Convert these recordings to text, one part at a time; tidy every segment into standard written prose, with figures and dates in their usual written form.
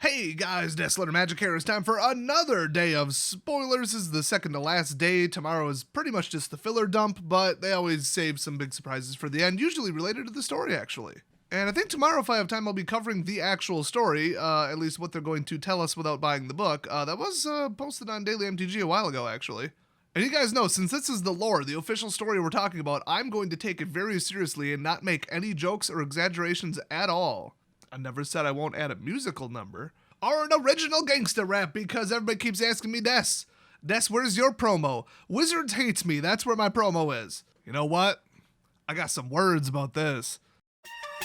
Hey guys, Splendor Magic here. It's time for another day of spoilers. This is the second to last day. Tomorrow is pretty much just the filler dump, but they always save some big surprises for the end, usually related to the story, actually. And I think tomorrow, if I have time, I'll be covering the actual story, at least what they're going to tell us without buying the book. That was posted on Daily MTG a while ago, actually. And you guys know, since this is the lore, the official story we're talking about, I'm going to take it very seriously and not make any jokes or exaggerations at all. I never said I won't add a musical number or an original gangsta rap because everybody keeps asking me, Des, where's your promo? Wizards hates me. That's where my promo is. You know what? I got some words about this.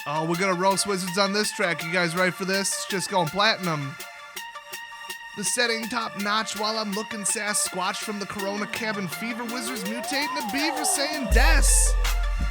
Oh, we're gonna roast Wizards on this track. You guys ready for this? It's just going platinum. The setting top notch while I'm looking Sasquatch from the Corona cabin fever. Wizards mutating a beaver saying Des.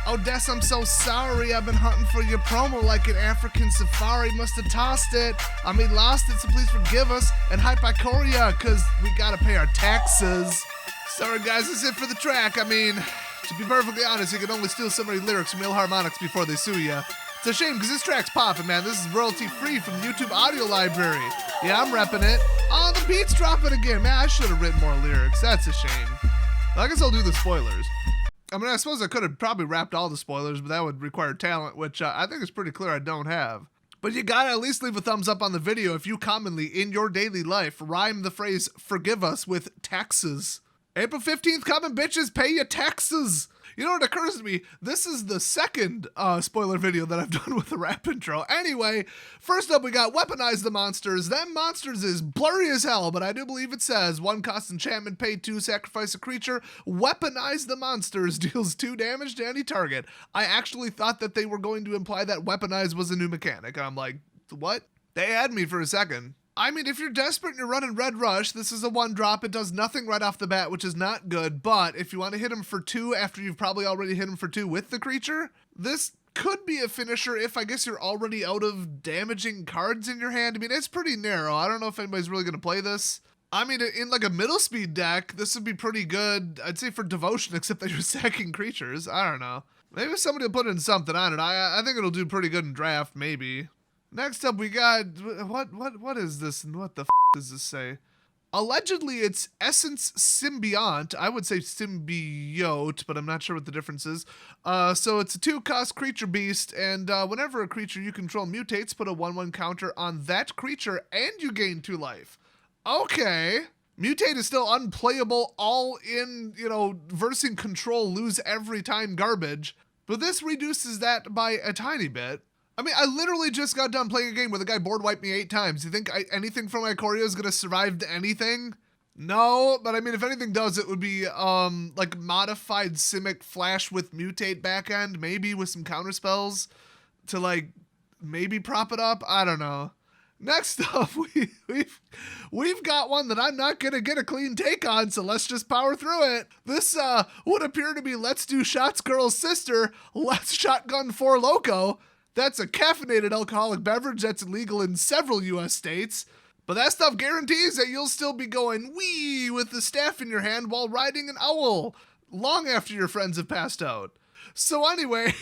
Oh, Des, I'm so sorry. I've been hunting for your promo like an African safari. Must have tossed it. I mean, lost it, so please forgive us. And hype Ikoria, because we gotta pay our taxes. Sorry, guys, that's it for the track. I mean, to be perfectly honest, you can only steal so many lyrics from Harmonics before they sue ya. It's a shame, because this track's popping, man. This is royalty-free from the YouTube audio library. Yeah, I'm repping it. Oh, the beat's dropping again. Man, I should have written more lyrics. That's a shame. Well, I guess I'll do the spoilers. I mean, I suppose I could have probably wrapped all the spoilers, but that would require talent, which I think is pretty clear I don't have. But you gotta at least leave a thumbs up on the video if you commonly, in your daily life, rhyme the phrase, forgive us, with taxes. April 15th coming, bitches, pay your taxes. You know what occurs to me? This is the second spoiler video that I've done with the rap intro. Anyway, first up we got Weaponize the Monsters. Them monsters is blurry as hell, but I do believe it says 1 cost enchantment, pay 2, sacrifice a creature. Weaponize the Monsters deals 2 damage to any target. I actually thought that they were going to imply that Weaponize was a new mechanic. And I'm like, what? They had me for a second. I mean, if you're desperate and you're running Red Rush, this is a 1-drop. It does nothing right off the bat, which is not good. But if you want to hit him for 2 after you've probably already hit him for 2 with the creature, this could be a finisher if I guess you're already out of damaging cards in your hand. I mean, it's pretty narrow. I don't know if anybody's really going to play this. I mean, in like a middle speed deck, this would be pretty good, I'd say, for Devotion, except that you're sacking creatures. I don't know. Maybe somebody will put in something on it. I think it'll do pretty good in draft, maybe. Next up, we got, what is this, and what the f does this say? Allegedly, it's Essence Symbiont. I would say Symbiote, but I'm not sure what the difference is. So it's a 2-cost creature beast, and whenever a creature you control mutates, put a 1/1 counter on that creature, and you gain 2 life. Okay. Mutate is still unplayable, all in, versing control, lose every time garbage. But this reduces that by a tiny bit. I mean, I literally just got done playing a game where the guy board wiped me 8 times. You think anything from Ikoria is going to survive to anything? No, but I mean, if anything does, it would be, like, modified Simic Flash with Mutate backend, maybe with some counterspells to, like, maybe prop it up. I don't know. Next up, we've got one that I'm not going to get a clean take on, so let's just power through it. This would appear to be Let's Do Shots Girl's sister, Let's Shotgun 4 Loco. That's a caffeinated alcoholic beverage that's illegal in several U.S. states. But that stuff guarantees that you'll still be going wee with the staff in your hand while riding an owl long after your friends have passed out. So anyway,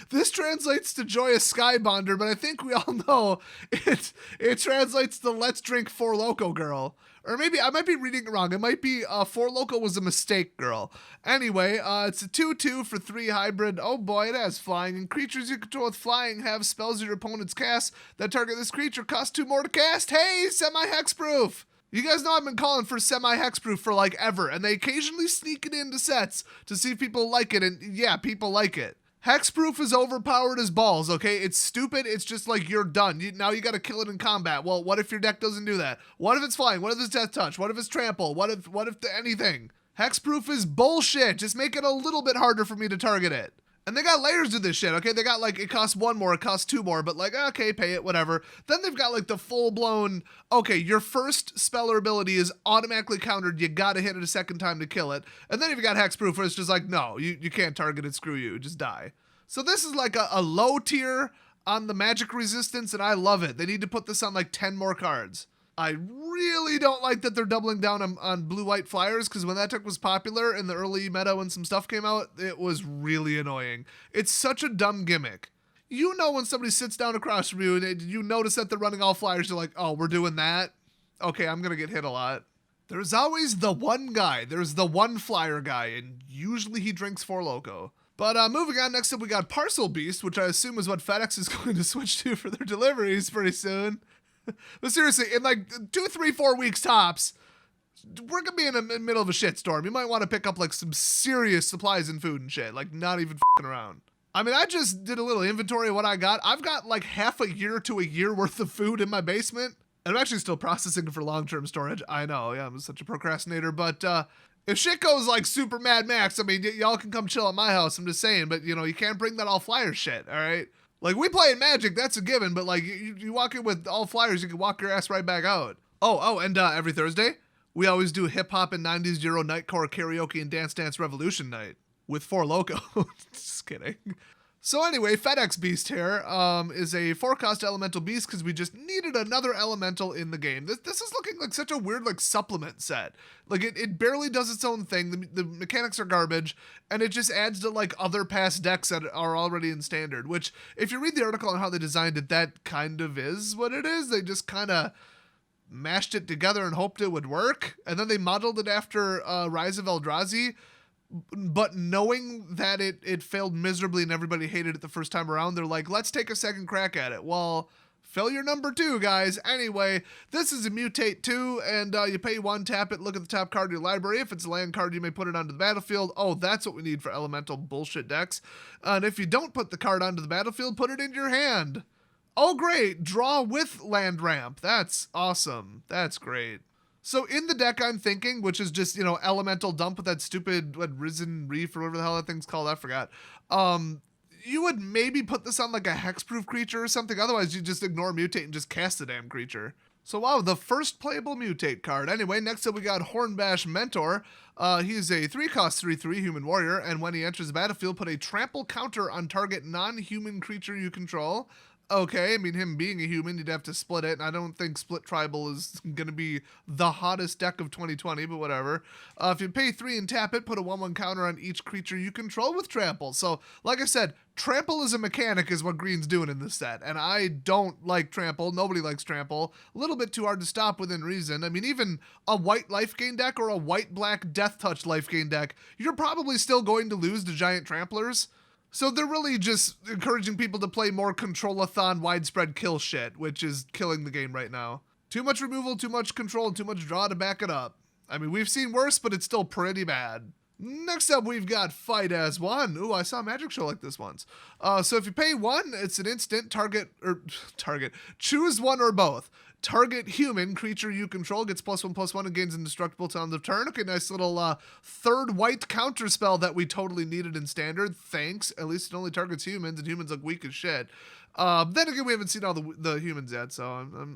this translates to Joyous Skybonder, but I think we all know it translates to Let's Drink 4 Loco Girl. Or maybe I might be reading it wrong. It might be 4 Loco was a mistake, girl. Anyway, it's a 2/2 for 3 hybrid. Oh boy, it has flying. And creatures you control with flying have spells your opponent's cast that target this creature cost 2 more to cast. Hey, semi-hexproof. You guys know I've been calling for semi-hexproof for like ever, and they occasionally sneak it into sets to see if people like it, and yeah, people like it. Hexproof is overpowered as balls, okay? It's stupid. It's just like you're done. Now you gotta kill it in combat. Well, what if your deck doesn't do that? What if it's flying? What if it's death touch? What if it's trample? What if anything? Hexproof is bullshit. Just make it a little bit harder for me to target it. And they got layers to this shit, okay? They got like, it costs 1 more, it costs 2 more, but like, okay, pay it, whatever. Then they've got like the full-blown, okay, your first speller ability is automatically countered, you gotta hit it a second time to kill it. And then you've got Hexproof where it's just like, no, you can't target it, screw you, just die. So this is like a low tier on the magic resistance, and I love it. They need to put this on like 10 more cards. I really don't like that they're doubling down on blue-white flyers, because when that deck was popular in the early meta when some stuff came out, it was really annoying. It's such a dumb gimmick. You know when somebody sits down across from you and you notice that they're running all flyers, you're like, oh, we're doing that? Okay, I'm going to get hit a lot. There's always the one guy. There's the one flyer guy, and usually he drinks Four Loko. But moving on, next up we got Parcel Beast, which I assume is what FedEx is going to switch to for their deliveries pretty soon. But seriously, in like 2, 3, 4 weeks tops, we're going to be in the middle of a shitstorm. You might want to pick up like some serious supplies and food and shit, like not even f***ing around. I mean, I just did a little inventory of what I got. I've got like half a year to a year worth of food in my basement. And I'm actually still processing for long-term storage. I know, yeah, I'm such a procrastinator. But if shit goes like super Mad Max, I mean, y'all can come chill at my house. I'm just saying. But, you know, you can't bring that all flyer shit, all right? Like, we play in Magic, that's a given. But, like, you walk in with all flyers, you can walk your ass right back out. And every Thursday, we always do hip-hop and 90s Euro Nightcore Karaoke and Dance Dance Revolution night with Four Loko. Just kidding. So anyway, FedEx Beast here is a 4-cost elemental beast because we just needed another elemental in the game. This is looking like such a weird like supplement set. Like it barely does its own thing. The mechanics are garbage, and it just adds to like other past decks that are already in standard. Which, if you read the article on how they designed it, that kind of is what it is. They just kind of mashed it together and hoped it would work, and then they modeled it after Rise of Eldrazi. But knowing that it failed miserably and everybody hated it the first time around, they're like, let's take a second crack at it. Well, failure number 2, guys. Anyway, this is a mutate 2, and you pay 1, tap it, look at the top card of your library. If it's a land card, you may put it onto the battlefield. Oh, that's what we need for elemental bullshit decks. And if you don't put the card onto the battlefield, put it in your hand. Oh, great. Draw with land ramp. That's awesome. That's great. So in the deck I'm thinking, which is just, you know, elemental dump with that stupid, Risen Reef or whatever the hell that thing's called, I forgot. You would maybe put this on like a hexproof creature or something. Otherwise, you just ignore mutate and just cast the damn creature. So wow, the first playable mutate card. Anyway, next up we got Hornbash Mentor. He's a 3-cost 3/3 human warrior, and when he enters the battlefield, put a trample counter on target non-human creature you control. Okay, I mean, him being a human, you'd have to split it, and I don't think Split Tribal is going to be the hottest deck of 2020, but whatever. If you pay 3 and tap it, put a 1/1 counter on each creature you control with Trample. So, like I said, Trample as a mechanic is what Green's doing in this set, and I don't like Trample. Nobody likes Trample. A little bit too hard to stop within reason. I mean, even a white life gain deck or a white-black Death Touch life gain deck, you're probably still going to lose to Giant Tramplers. So they're really just encouraging people to play more control-a-thon widespread kill shit, which is killing the game right now. Too much removal, too much control, and too much draw to back it up. I mean, we've seen worse, but it's still pretty bad. Next up, we've got Fight as One. Ooh, I saw a Magic show like this once. So if you pay 1, it's an instant choose one or both. Target human creature you control gets +1/+1 and gains indestructible till end of turn. Okay, nice little third white counter spell that we totally needed in standard. Thanks. At least it only targets humans, and humans look weak as shit. Then again, we haven't seen all the humans yet, so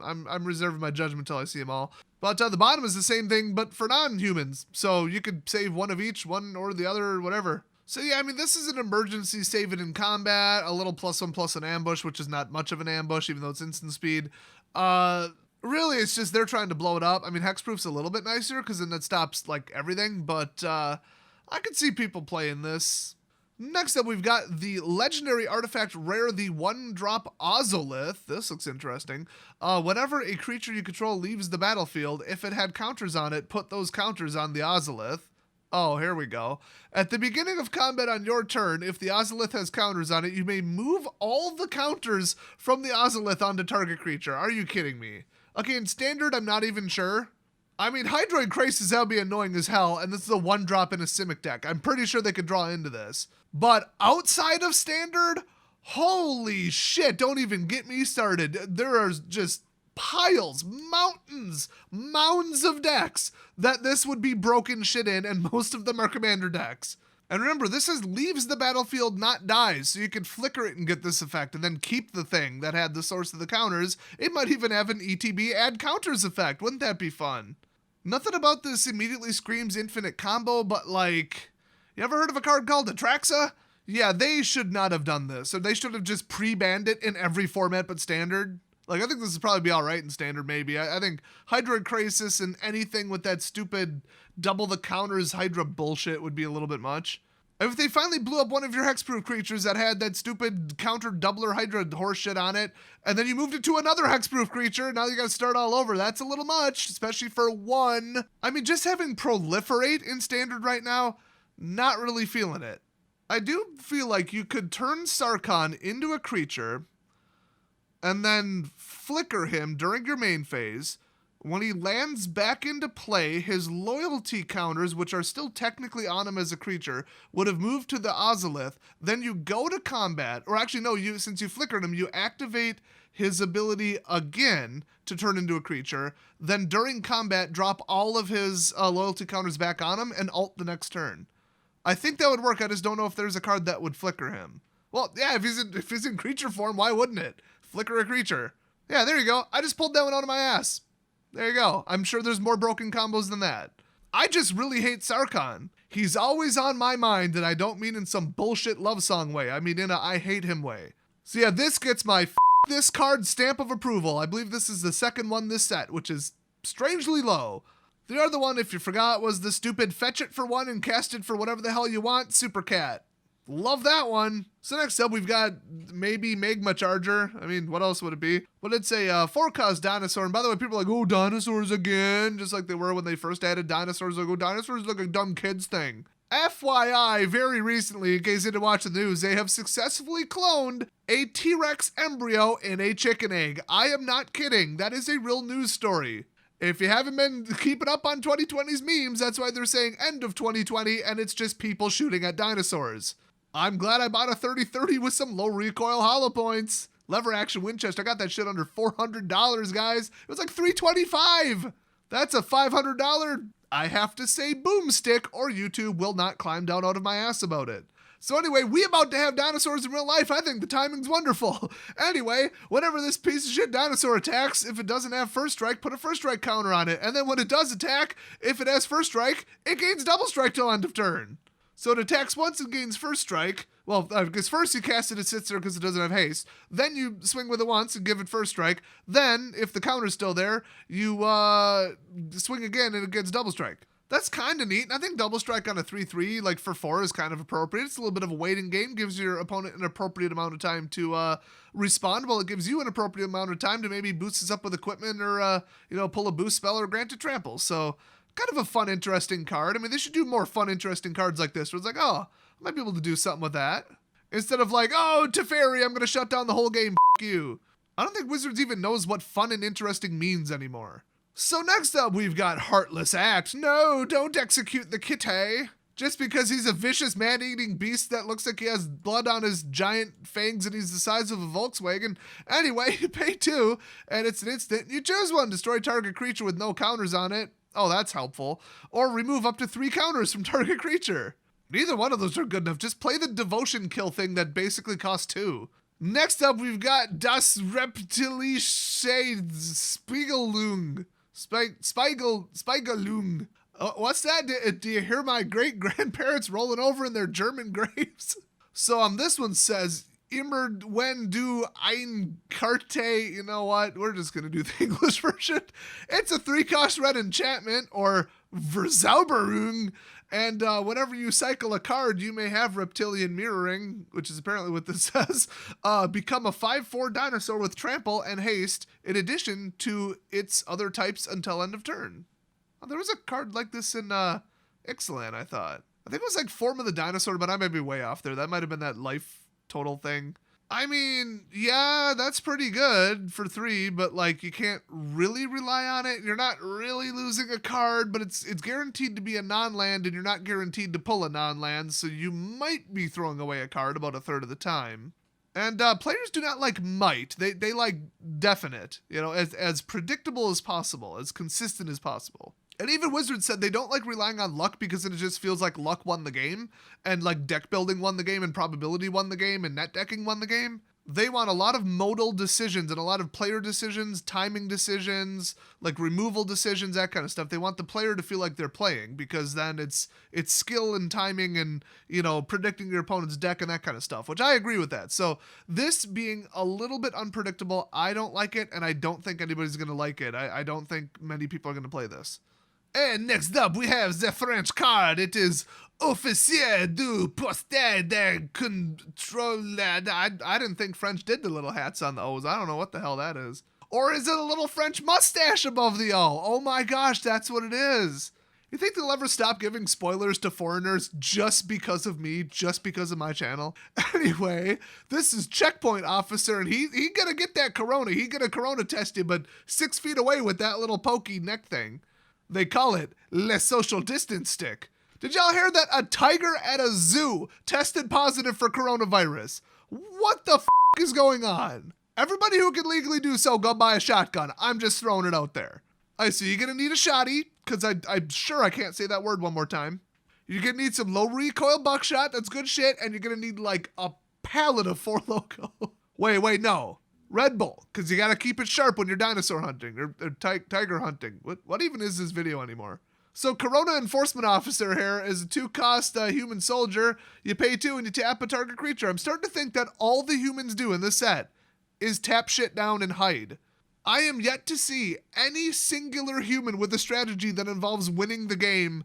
I'm reserving my judgment until I see them all. But the bottom is the same thing, but for non-humans. So you could save one of each, one or the other, or whatever. So yeah, I mean, this is an emergency save it in combat, a little +1/+1 ambush, which is not much of an ambush, even though it's instant speed. Really, it's just they're trying to blow it up. I mean, hexproof's a little bit nicer because then that stops like everything, but I could see people playing this. Next up, we've got the legendary artifact rare, the 1-drop Ozolith. This looks interesting. Whenever a creature you control leaves the battlefield, if it had counters on it, put those counters on the Ozolith. Oh, here we go. At the beginning of combat on your turn, if the Ozolith has counters on it, you may move all the counters from the Ozolith onto target creature. Are you kidding me? Okay, in standard, I'm not even sure. I mean, Hydroid Crisis would be annoying as hell, and this is a 1-drop in a Simic deck. I'm pretty sure they could draw into this. But outside of standard, holy shit, don't even get me started. There are just piles, mounds of decks that this would be broken shit in, and most of them are commander decks. And remember, this is leaves the battlefield, not dies, so you could flicker it and get this effect, and then keep the thing that had the source of the counters. It might even have an ETB add counters effect. Wouldn't that be fun? Nothing about this immediately screams infinite combo, but like, you ever heard of a card called Atraxa? Yeah, they should not have done this. So they should have just pre-banned it in every format but standard. Like, I think this would probably be all right in standard, maybe. I think Hydroid Crisis and anything with that stupid double the counters Hydra bullshit would be a little bit much. If they finally blew up one of your hexproof creatures that had that stupid counter doubler Hydra horseshit on it, and then you moved it to another hexproof creature, now you gotta start all over. That's a little much, especially for one. I mean, just having proliferate in standard right now, not really feeling it. I do feel like you could turn Sarkhan into a creature and then flicker him during your main phase. When he lands back into play, his loyalty counters, which are still technically on him as a creature, would have moved to the Ozolith. Then you go to combat, or actually no, since you flickered him, you activate his ability again to turn into a creature. Then during combat, drop all of his loyalty counters back on him and ult the next turn. I think that would work. I just don't know if there's a card that would flicker him. Well, yeah, if he's in creature form, why wouldn't it? Flicker a creature. Yeah, there you go. I just pulled that one out of my ass. There you go. I'm sure there's more broken combos than that. I just really hate Sarkhan. He's always on my mind, and I don't mean in some bullshit love song way. I mean in a I hate him way. So yeah, this gets my this card stamp of approval. I believe this is the second one this set, which is strangely low. The other one, if you forgot, was the stupid fetch it for one and cast it for whatever the hell you want, Super Cat. Love that one. So next up, we've got maybe Magma Charger. I mean, what else would it be? But it's a 4-cost dinosaur. And by the way, people are like, oh, dinosaurs again. Just like they were when they first added dinosaurs. Like, oh, dinosaurs look like a dumb kids thing. FYI, very recently, in case you didn't watch the news, they have successfully cloned a T-Rex embryo in a chicken egg. I am not kidding. That is a real news story. If you haven't been keeping up on 2020's memes, that's why they're saying end of 2020, and it's just people shooting at dinosaurs. I'm glad I bought a 30-30 with some low recoil hollow points. Lever action Winchester. I got that shit under $400, guys. It was like $325. That's a $500, I have to say, boomstick, or YouTube will not climb down out of my ass about it. So anyway, we about to have dinosaurs in real life. I think the timing's wonderful. Anyway, whenever this piece of shit dinosaur attacks, if it doesn't have first strike, put a first strike counter on it. And then when it does attack, if it has first strike, it gains double strike till end of turn. So it attacks once and gains first strike. Well, because first you cast it sits there because it doesn't have haste. Then you swing with it once and give it first strike. Then, if the counter's still there, you swing again and it gets double strike. That's kind of neat. And I think double strike on a 3-3, like for 4, is kind of appropriate. It's a little bit of a waiting game. Gives your opponent an appropriate amount of time to respond. Well, it gives you an appropriate amount of time to maybe boost us up with equipment or, pull a boost spell or grant a trample. So, kind of a fun, interesting card. I mean, they should do more fun, interesting cards like this, where it's like, oh, I might be able to do something with that. Instead of like, oh, Teferi, I'm going to shut down the whole game, you. I don't think Wizards even knows what fun and interesting means anymore. So next up, we've got Heartless Act. No, don't execute the kitty. Just because he's a vicious man-eating beast that looks like he has blood on his giant fangs and he's the size of a Volkswagen. Anyway, you pay 2, and it's an instant. You choose one. Destroy target creature with no counters on it. Oh, that's helpful. Or remove up to 3 counters from target creature. Neither one of those are good enough. Just play the devotion kill thing that basically costs 2. Next up, we've got Das Reptilische Spiegelung. Spiegelung. What's that? Do you hear my great-grandparents rolling over in their German graves? So this one says, Immer wenn du ein Karte, you know what? We're just going to do the English version. It's a 3-cost red enchantment, or Verzauberung, and whenever you cycle a card, you may have Reptilian Mirroring, which is apparently what this says, become a 5/4 dinosaur with trample and haste, in addition to its other types until end of turn. Oh, there was a card like this in Ixalan, I thought. I think it was like Form of the Dinosaur, but I might be way off there. That might have been that life total thing. I mean, yeah, that's pretty good for 3, but like you can't really rely on it. You're not really losing a card, but it's guaranteed to be a non-land, and you're not guaranteed to pull a non-land, so you might be throwing away a card about a third of the time. And players do not like might. They like definite, as predictable as possible, as consistent as possible. And even Wizards said they don't like relying on luck because it just feels like luck won the game, and like deck building won the game, and probability won the game, and net decking won the game. They want a lot of modal decisions and a lot of player decisions, timing decisions, like removal decisions, that kind of stuff. They want the player to feel like they're playing, because then it's skill and timing and, predicting your opponent's deck and that kind of stuff, which I agree with that. So this being a little bit unpredictable, I don't like it, and I don't think anybody's going to like it. I don't think many people are going to play this. And next up, we have the French card. It is Officier du Poste de Contrôle. I didn't think French did the little hats on the O's. I don't know what the hell that is. Or is it a little French mustache above the O? Oh my gosh, that's what it is. You think they'll ever stop giving spoilers to foreigners just because of me, just because of my channel? Anyway, this is Checkpoint Officer, and he gonna get that corona. He gonna corona test you, but 6 feet away with that little pokey neck thing. They call it Le Social Distance Stick. Did y'all hear that a tiger at a zoo tested positive for coronavirus? What the f*** is going on? Everybody who can legally do so, go buy a shotgun. I'm just throwing it out there. I see you're gonna need a shotty, because I'm sure I can't say that word one more time. You're gonna need some low recoil buckshot, that's good shit, and you're gonna need like a pallet of 4 Loko. Wait, no. Red Bull, because you gotta keep it sharp when you're dinosaur hunting, or tiger hunting. What even is this video anymore? So Corona Enforcement Officer here is a 2-cost human soldier. You pay 2 and you tap a target creature. I'm starting to think that all the humans do in this set is tap shit down and hide. I am yet to see any singular human with a strategy that involves winning the game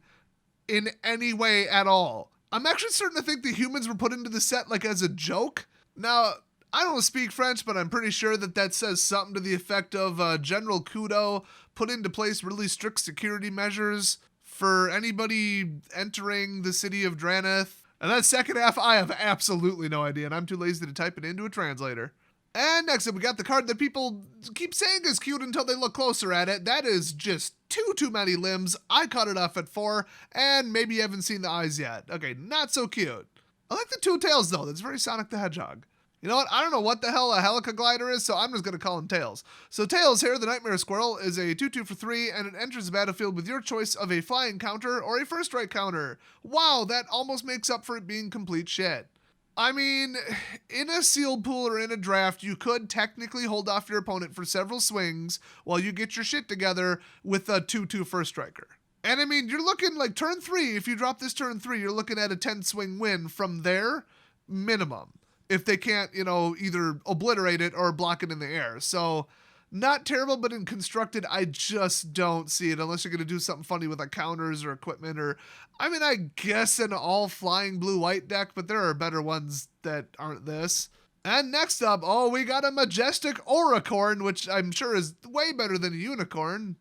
in any way at all. I'm actually starting to think the humans were put into the set like as a joke. Now, I don't speak French, but I'm pretty sure that says something to the effect of General Kudo put into place really strict security measures for anybody entering the city of Draneth. And that second half, I have absolutely no idea, and I'm too lazy to type it into a translator. And next up, we got the card that people keep saying is cute until they look closer at it. That is just too many limbs. I cut it off at 4, and maybe you haven't seen the eyes yet. Okay, not so cute. I like the 2 tails, though. That's very Sonic the Hedgehog. You know what? I don't know what the hell a Helica Glider is, so I'm just going to call him Tails. So Tails here, the Nightmare Squirrel, is a 2/2 for 3, and it enters the battlefield with your choice of a flying counter or a first strike counter. Wow, that almost makes up for it being complete shit. I mean, in a sealed pool or in a draft, you could technically hold off your opponent for several swings while you get your shit together with a 2/2 first striker. And I mean, you're looking like turn 3, if you drop this turn 3, you're looking at a 10 swing win from there, minimum. If they can't, either obliterate it or block it in the air. So, not terrible, but in constructed, I just don't see it unless you're going to do something funny with like counters or equipment or, I guess an all flying blue-white deck, but there are better ones that aren't this. And next up, we got a Majestic Auricorn, which I'm sure is way better than a unicorn.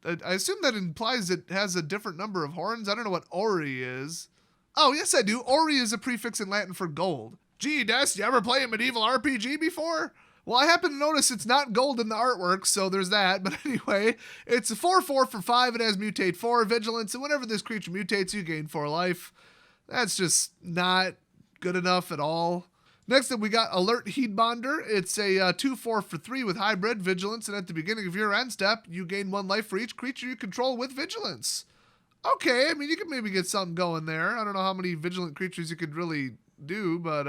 I assume that implies it has a different number of horns. I don't know what Ori is. Oh, yes, I do. Ori is a prefix in Latin for gold. Gee, Des, you ever play a medieval RPG before? Well, I happen to notice it's not gold in the artwork, so there's that. But anyway, it's a 4/4 for 5. It has Mutate 4, Vigilance, and whenever this creature mutates, you gain 4 life. That's just not good enough at all. Next up, we got Alert Heedbonder. It's a 2/4 for 3 with Hybrid, Vigilance, and at the beginning of your end step, you gain 1 life for each creature you control with Vigilance. Okay, you could maybe get something going there. I don't know how many Vigilant creatures you could really do, but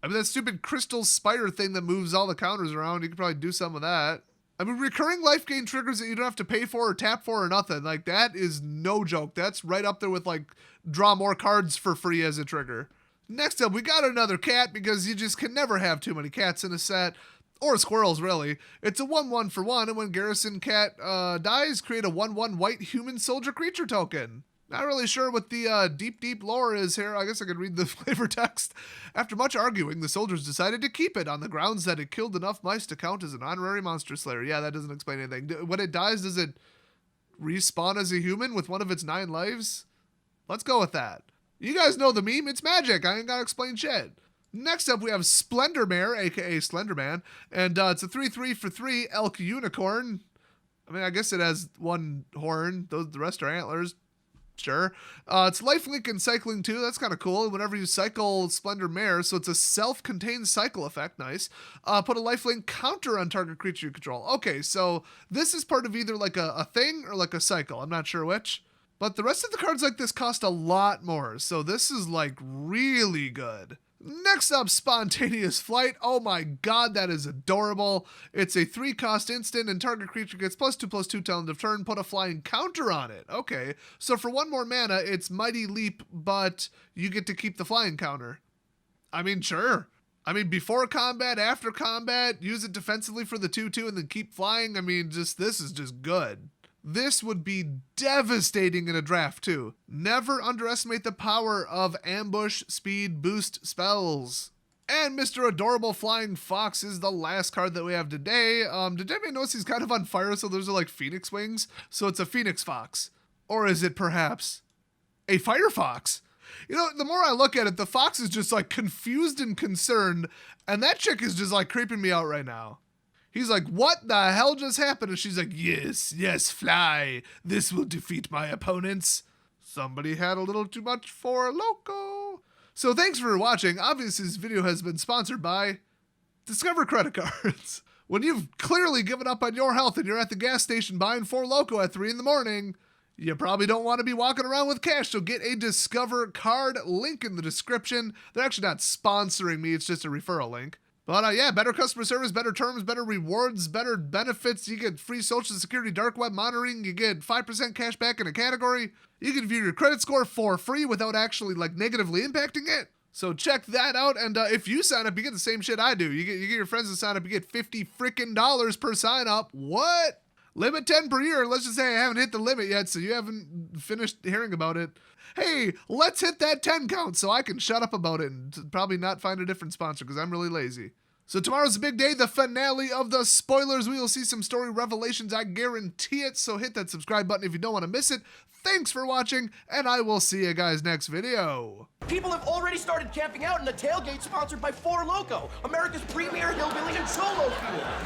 that stupid crystal spider thing that moves all the counters around, you could probably do some of that. Recurring life gain triggers that you don't have to pay for or tap for or nothing. Like, that is no joke. That's right up there with, like, draw more cards for free as a trigger. Next up, we got another cat, because you just can never have too many cats in a set. Or squirrels, really. It's a 1/1 for 1, and when Garrison Cat dies, create a 1/1 white human soldier creature token. Not really sure what the deep lore is here. I guess I could read the flavor text. After much arguing, the soldiers decided to keep it on the grounds that it killed enough mice to count as an honorary monster slayer. Yeah, that doesn't explain anything. When it dies, does it respawn as a human with one of its 9 lives? Let's go with that. You guys know the meme. It's magic. I ain't gotta explain shit. Next up, we have Splendor Mare, aka Slenderman. And it's a 3/3 for 3 elk unicorn. I guess it has 1 horn. The rest are antlers. Sure. It's lifelink and cycling too. That's kind of cool. Whenever you cycle Splendor Mare, so it's a self-contained cycle effect. Nice. Put a lifelink counter on target creature you control. Okay, so this is part of either like a thing or like a cycle. I'm not sure which. But the rest of the cards like this cost a lot more. So this is like really good. Next up, Spontaneous Flight. Oh my god, that is adorable. It's a 3-cost instant, and target creature gets +2/+2 till end of turn. Put a flying counter on it. Okay, so for 1 more mana, it's Mighty Leap, but you get to keep the flying counter. Sure. Before combat, after combat, use it defensively for the 2/2, and then keep flying. This is just good. This would be devastating in a draft too. Never underestimate the power of ambush speed boost spells. And Mr. Adorable Flying Fox is the last card that we have today. Did anybody notice he's kind of on fire, so those are like phoenix wings? So it's a phoenix fox. Or is it perhaps a fire fox? You know, the more I look at it, the fox is just like confused and concerned, and that chick is just like creeping me out right now. He's like, what the hell just happened? And she's like, yes, yes, fly. This will defeat my opponents. Somebody had a little too much for Loco. So thanks for watching. Obviously, this video has been sponsored by Discover Credit Cards. When you've clearly given up on your health and you're at the gas station buying 4 Loco at 3 in the morning, you probably don't want to be walking around with cash, so get a Discover card, link in the description. They're actually not sponsoring me, it's just a referral link. But yeah, better customer service, better terms, better rewards, better benefits. You get free social security dark web monitoring. You get 5% cash back in a category. You can view your credit score for free without actually like negatively impacting it. So check that out. And if you sign up, you get the same shit I do. You get your friends to sign up. You get $50 freaking per sign up. What? Limit 10 per year. Let's just say I haven't hit the limit yet, so you haven't finished hearing about it. Hey, let's hit that 10 count so I can shut up about it and probably not find a different sponsor because I'm really lazy. So tomorrow's a big day, the finale of the spoilers. We will see some story revelations, I guarantee it. So hit that subscribe button if you don't want to miss it. Thanks for watching, and I will see you guys next video. People have already started camping out in a tailgate sponsored by 4 Loco, America's premier hillbilly and cholo fuel.